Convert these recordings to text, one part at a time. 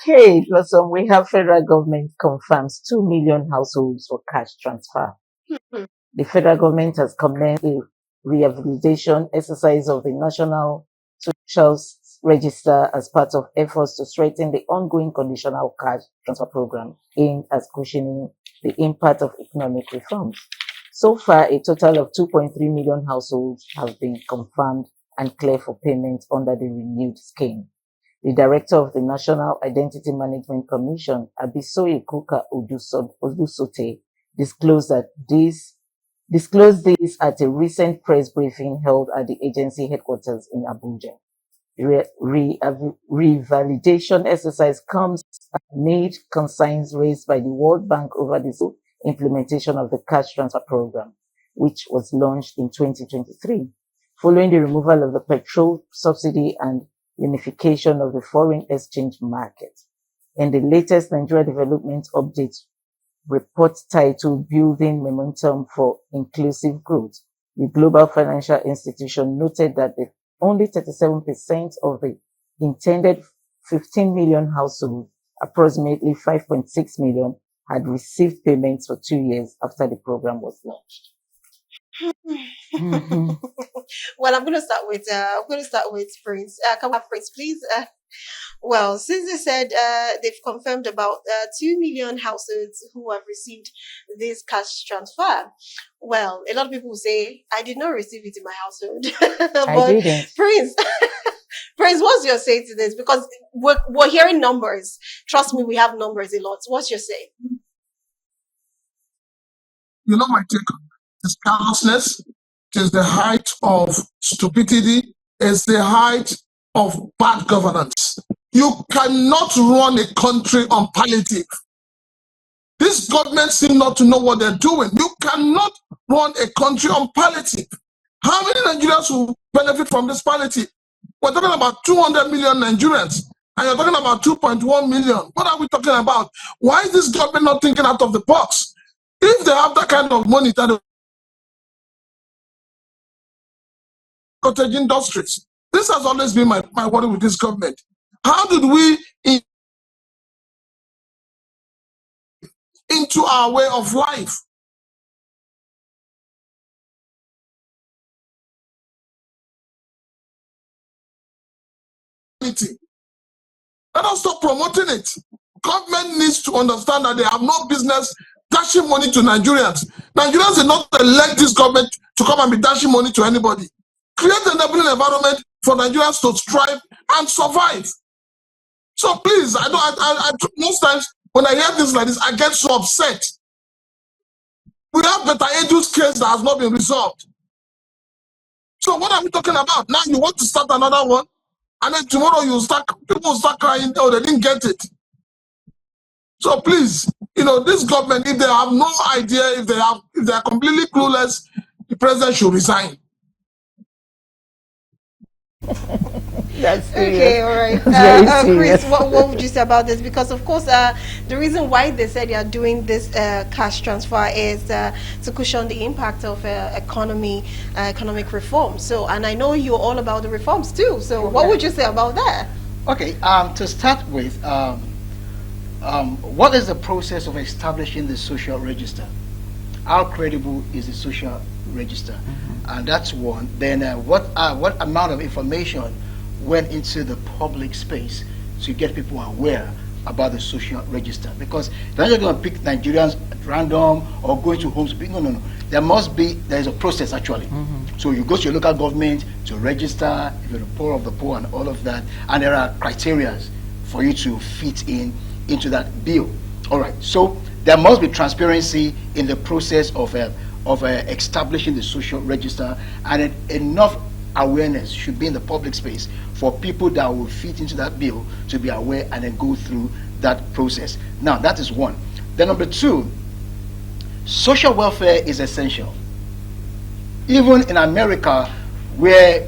Okay, Blossom, we have federal government confirms 2 million households for cash transfer. The federal government has commenced a rehabilitation exercise of the National Social Register as part of efforts to strengthen the ongoing conditional cash transfer program aimed at cushioning the impact of economic reforms. So far, a total of 2.3 million households have been confirmed and cleared for payment under the renewed scheme. The director of the National Identity Management Commission, Abisoye Kuka Odusote, disclosed this at a recent press briefing held at the agency headquarters in Abuja. The revalidation exercise comes amid concerns raised by the World Bank over the implementation of the cash transfer program, which was launched in 2023, following the removal of the petrol subsidy and unification of the foreign exchange market. In the latest Nigeria Development Update report titled Building Momentum for Inclusive Growth, the Global Financial Institution noted that only 37% of the intended 15 million households, approximately 5.6 million, had received payments for 2 years after the program was launched. Well, I'm going to start with Prince. Can we have Prince, please? Well, since they said they've confirmed about 2 million households who have received this cash transfer. Well, a lot of people say, I did not receive it in my household. But I didn't. Prince, Prince, what's your say to this? Because we're hearing numbers. Trust me, we have numbers a lot. What's your say? You know my take on it. It's callousness. It is the height of stupidity. It's the height of bad governance. You cannot run a country on palliative. This government seems not to know what they're doing. You cannot run a country on palliative. How many Nigerians will benefit from this palliative? We're talking about 200 million Nigerians, and you're talking about 2.1 million. What are we talking about? Why is this government not thinking out of the box? If they have that kind of money, that cottage industries. This has always been my worry with this government. How did we into our way of life? Let us stop promoting it. Government needs to understand that they have no business dashing money to Nigerians. Nigerians did not elect this government to come and be dashing money to anybody. Create an enabling environment for Nigerians to strive and survive. So please, most times when I hear things like this, I get so upset. We have Betta Edu's case that has not been resolved. So what are we talking about? Now you want to start another one, and then tomorrow people will start crying, oh, they didn't get it. So please, this government, if they have no idea, if they are completely clueless, the president should resign. That's okay, all right. Chris, what would you say about this? Because of course, the reason why they said they are doing this cash transfer is to cushion the impact of economic reform. So, and I know you're all about the reforms too. So, what would you say about that? Okay. To start with, what is the process of establishing the social register? How credible is the social register? And that's one. Then, what amount of information went into the public space to get people aware about the social register? Because they're not going to pick Nigerians at random or going to homes. No. There's a process actually. So you go to your local government to register, if you're the poor of the poor and all of that, and there are criteria for you to fit into that bill. All right. So there must be transparency in the process of establishing the social register, and enough awareness should be in the public space for people that will fit into that bill to be aware and then go through that process. Now, that is one. Then number two, social welfare is essential. Even in America, where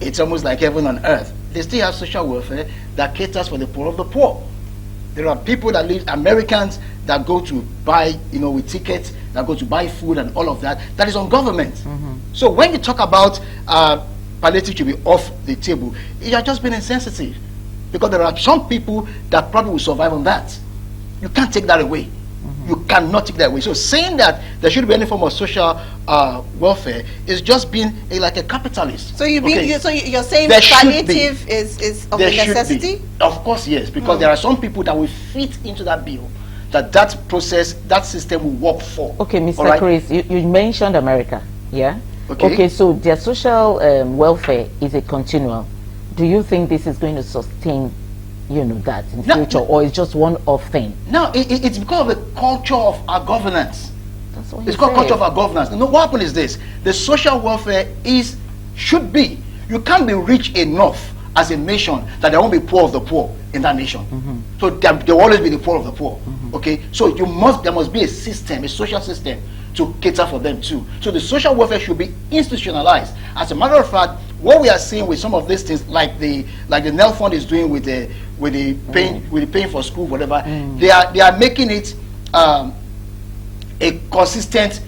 it's almost like heaven on earth, they still have social welfare that caters for the poor of the poor. There are people that live, Americans that go to buy, with tickets, that go to buy food and all of that, that is on government. So when you talk about palliative to be off the table, you are just being insensitive. because there are some people that probably will survive on that. You can't take that away. You cannot take that away. So saying that there should be any form of social welfare is just being like a capitalist. So you're saying There should palliative is of a There should necessity? be. Of course, yes, because there are some people that will fit into that bill, that process, that system will work for. Okay, Mr. All right? Chris, you mentioned America, yeah? Okay. So their social welfare is a continuum. Do you think this is going to sustain, that in future, or it's just one-off thing? No, it's because of the culture of our governance. That's what It's he called culture said. of our governance. What happened is this: the social welfare should be. You can't be rich enough as a nation that there won't be poor of the poor in that nation. So there will always be the poor of the poor. Okay, so there must be a system, a social system, to cater for them too. So the social welfare should be institutionalized. As a matter of fact, what we are seeing with some of these things, like the NEL Fund is doing with the paying for school, whatever, they are making it a consistent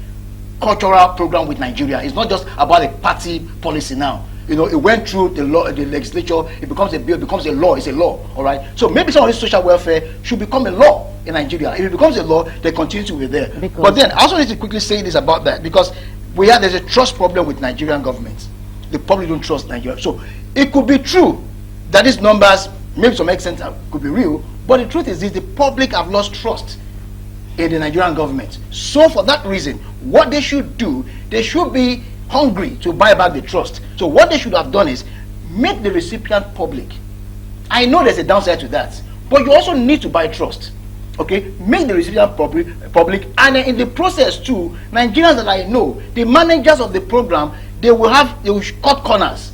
cultural program with Nigeria. It's not just about a party policy now. It went through the legislature, it becomes a bill, it becomes a law, it's a law, all right? So maybe some of this social welfare should become a law in Nigeria. If it becomes a law, they continue to be there. But then, I also need to quickly say this about that, because there's a trust problem with Nigerian government. The public don't trust Nigeria. So it could be true that these numbers, maybe to some extent, could be real, but the truth is this: the public have lost trust in the Nigerian government. So for that reason, what they should do, they should be hungry to buy back the trust. So what they should have done is make the recipient public. I know there's a downside to that, but you also need to buy trust. Okay, make the recipient public, and then in the process too, Nigerians that I know, the managers of the program, they will cut corners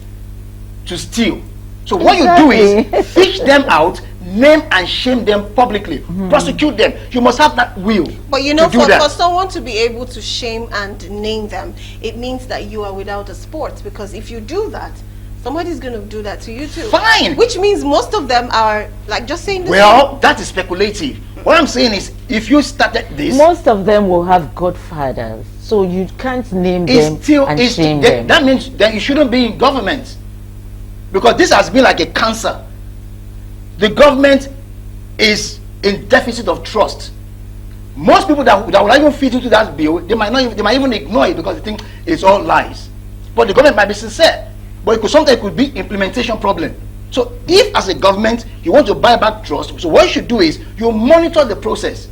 to steal. So what you do is fish them out, name and shame them publicly, prosecute them. You must have that will. But for someone to be able to shame and name them, it means that you are without a sport, because if you do that, somebody's going to do that to you too. Fine. Which means most of them are like just saying this. Well, that is speculative. What I'm saying is, if you started this, most of them will have godfathers, so you can't name them and shame them. That means that you shouldn't be in government, because this has been like a cancer. The government is in deficit of trust. Most people that will even fit into that bill, they might even ignore it because they think it's all lies. But the government might be sincere, but sometimes it could be implementation problem. So if as a government you want to buy back trust, so what you should do is you monitor the process,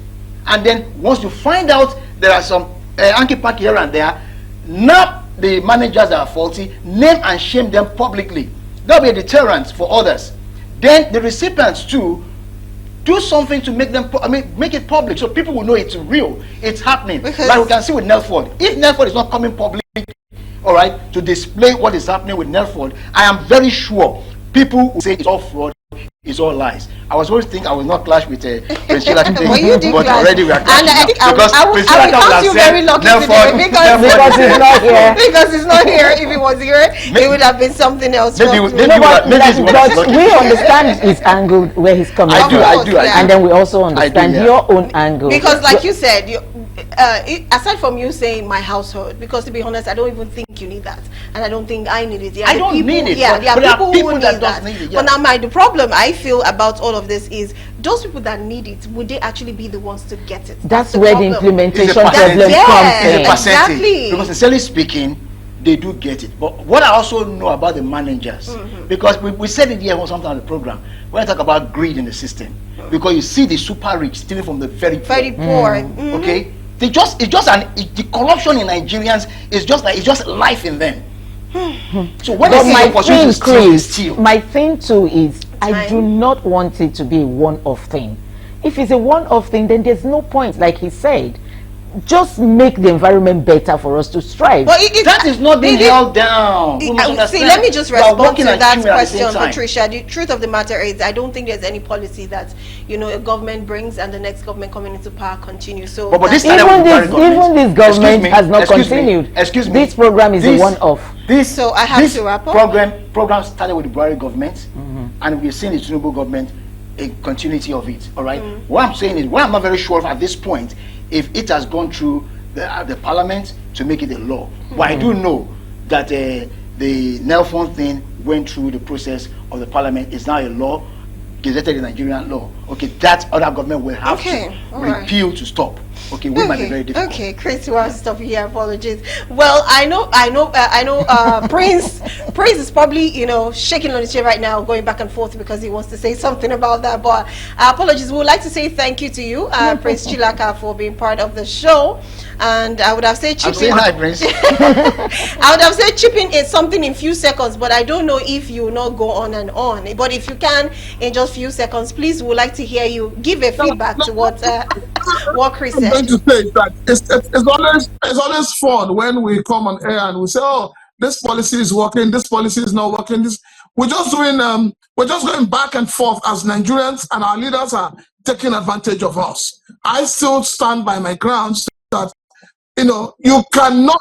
and then once you find out there are some hanky-panky here and there, not the managers that are faulty, name and shame them publicly. That will be a deterrent for others. Then the recipients too, do something to make them, make it public, so people will know it's real, it's happening. Because like we can see with Nelford. If Nelford is not coming public, all right, to display what is happening with Nelford, I am very sure people will say it's all fraud, it's all lies. I was always thinking I will not clash with Prince Chila today, But you did but clash. already we are clashing. And I think I will count you very lucky today, Because he's not here. because he's not here. If he was here, it would have been something else. Maybe trust me. maybe But we understand his angle, where he's coming I from. do, yeah. And then we also understand yeah. your own angle. Because like you said, aside from you saying my household, because to be honest, I don't even think you need that, and I don't think I need it. I don't need it, Yeah, but there are people who that need does that. need it, yeah. But now the problem I feel about all of this is those people that need it, would they actually be the ones to get it? That's where the problem. implementation It's a problem percentage. comes Yes, in. exactly. Because sincerely speaking, they do get it. But what I also know about the managers, because we said it here or something on the program, when I talk about greed in the system, because you see the super rich stealing from the very poor. Very poor. Mhm. Okay, the corruption in Nigerians is just life in them. So when But they see my an opportunity thing, to steal, they Chris, steal. my thing too is I do Time. not want it to be a one-off thing. If it's a one-off thing, then there's no point, like he said. Just make the environment better for us to strive. But That is not being held down. We must See, understand. let me just We are respond working to and that chewing at the same question, time. Patricia. The truth of the matter is, I don't think there's any policy that a government brings and the next government coming into power continues. So But this that's- started even with the this, Buhari even this government. government Excuse me, has not excuse me, continued. Excuse me. This program is a one-off. So I have to wrap up. Program started with the Buhari government, and we've seen the Tinubu government a continuity of it. All right. What I'm saying is, what I'm not very sure of at this point, if it has gone through the parliament to make it a law. But I do know that the NEL Fund thing went through the process of the parliament. It's now a law. gazetted in Nigerian law, okay, that other government will have Okay, to all right. repeal to stop. Okay, we might be very difficult. Okay, Chris, you have to stop here. Apologies. Well, I know. Prince is probably shaking on his chair right now, going back and forth because he wants to say something about that. But apologies. We would like to say thank you to you, Prince Chilaka, for being part of the show. And I would have said I'm saying hi, Prince. I would have said chip in something in few seconds, but I don't know if you will not go on and on. But if you can, in just few seconds, please, we would like to hear you give a feedback to what Chris I'm said. going to say that it's always fun when we come on air and we say, oh, this policy is working, this policy is not working. We're just going back and forth as Nigerians, and our leaders are taking advantage of us. I still stand by my grounds that you cannot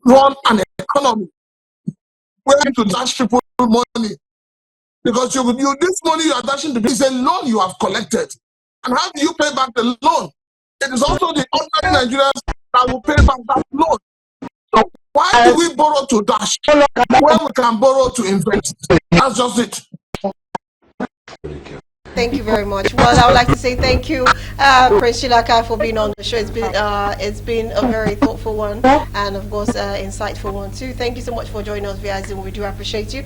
run an economy where you to dash people money, because this money you are dashing to people is a loan you have collected, and how do you pay back the loan? It is also the ordinary Nigerians that will pay back that loan. So why do we borrow to dash when we can borrow to invest? That's just it. Thank you very much. Well, I would like to say thank you, Prince Chilaka, for being on the show. It's been a very thoughtful one, and of course, insightful one too. Thank you so much for joining us via Zoom. We do appreciate you.